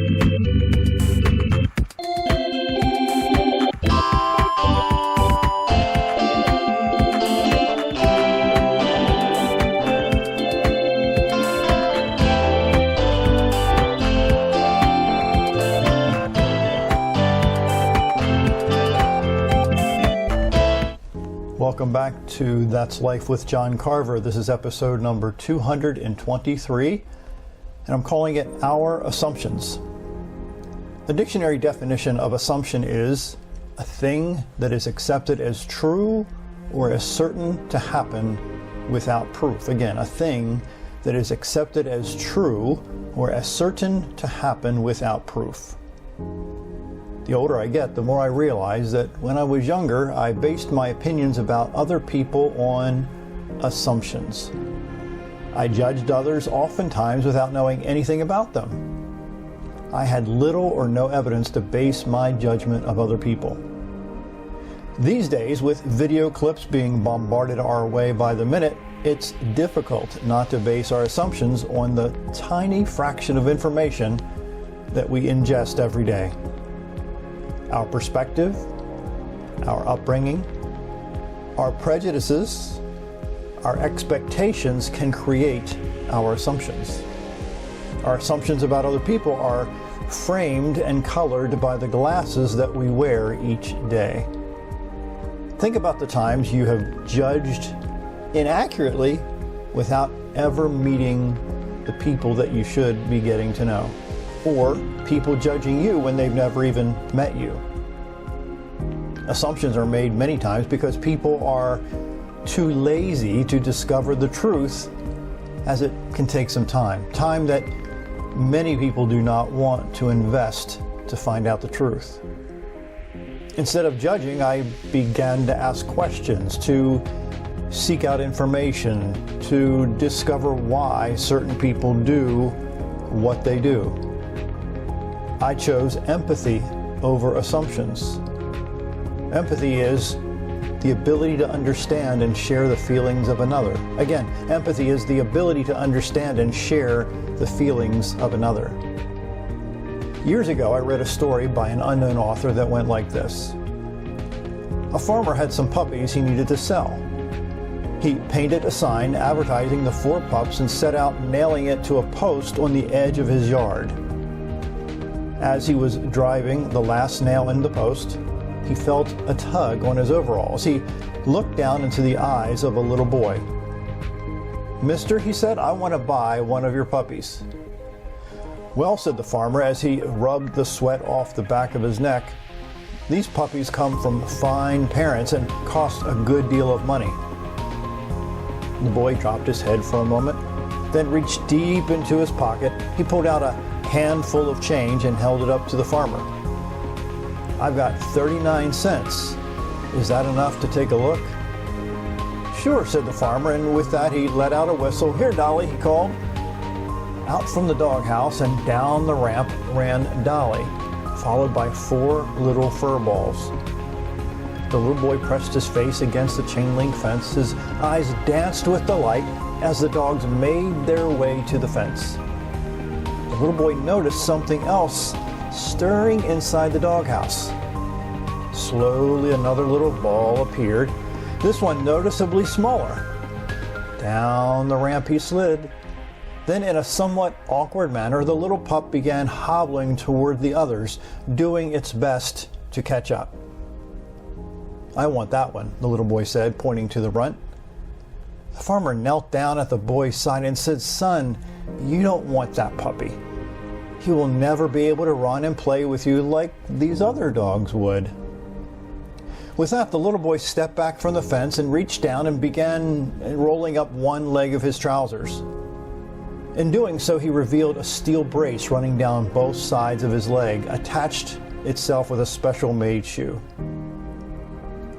Welcome back to That's Life with John Carver. This is episode number 223, and I'm calling it Our Assumptions. The dictionary definition of assumption is a thing that is accepted as true or as certain to happen without proof. Again, a thing that is accepted as true or as certain to happen without proof. The older I get, the more I realize that when I was younger, I based my opinions about other people on assumptions. I judged others oftentimes without knowing anything about them. I had little or no evidence to base my judgment of other people. These days, with video clips being bombarded our way by the minute, it's difficult not to base our assumptions on the tiny fraction of information that we ingest every day. Our perspective, our upbringing, our prejudices, our expectations can create our assumptions. Our assumptions about other people are framed and colored by the glasses that we wear each day. Think about the times you have judged inaccurately without ever meeting the people that you should be getting to know, or people judging you when they've never even met you. Assumptions are made many times because people are too lazy to discover the truth, as it can take some time that many people do not want to invest to find out the truth. Instead of judging, I began to ask questions, to seek out information, to discover why certain people do what they do. I chose empathy over assumptions. Empathy is the ability to understand and share the feelings of another. Again, empathy is the ability to understand and share the feelings of another. Years ago, I read a story by an unknown author that went like this. A farmer had some puppies he needed to sell. He painted a sign advertising the 4 pups and set out nailing it to a post on the edge of his yard. As he was driving the last nail in the post, he felt a tug on his overalls. He looked down into the eyes of a little boy. "Mister," he said, "I want to buy one of your puppies." "Well," said the farmer as he rubbed the sweat off the back of his neck, "these puppies come from fine parents and cost a good deal of money." The boy dropped his head for a moment, then reached deep into his pocket. He pulled out a handful of change and held it up to the farmer. "I've got 39 cents. Is that enough to take a look?" "Sure," said the farmer, and with that he let out a whistle. "Here, Dolly," he called. Out from the doghouse and down the ramp ran Dolly, followed by 4 little fur balls. The little boy pressed his face against the chain link fence. His eyes danced with delight as the dogs made their way to the fence. The little boy noticed something else stirring inside the doghouse. Slowly another little ball appeared, this one noticeably smaller. Down the ramp he slid. Then in a somewhat awkward manner, the little pup began hobbling toward the others, doing its best to catch up. "I want that one," the little boy said, pointing to the runt. The farmer knelt down at the boy's side and said, "Son, you don't want that puppy. He will never be able to run and play with you like these other dogs would." With that, the little boy stepped back from the fence and reached down and began rolling up one leg of his trousers. In doing so, he revealed a steel brace running down both sides of his leg, attached itself with a special made shoe.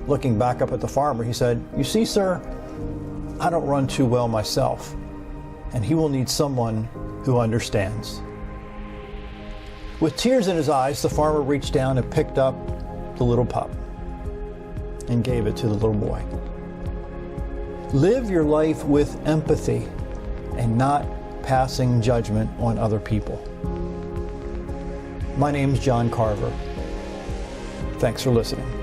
Looking back up at the farmer, he said, "You see, sir, I don't run too well myself, and he will need someone who understands." With tears in his eyes, the farmer reached down and picked up the little pup and gave it to the little boy. Live your life with empathy and not passing judgment on other people. My name's John Carver. Thanks for listening.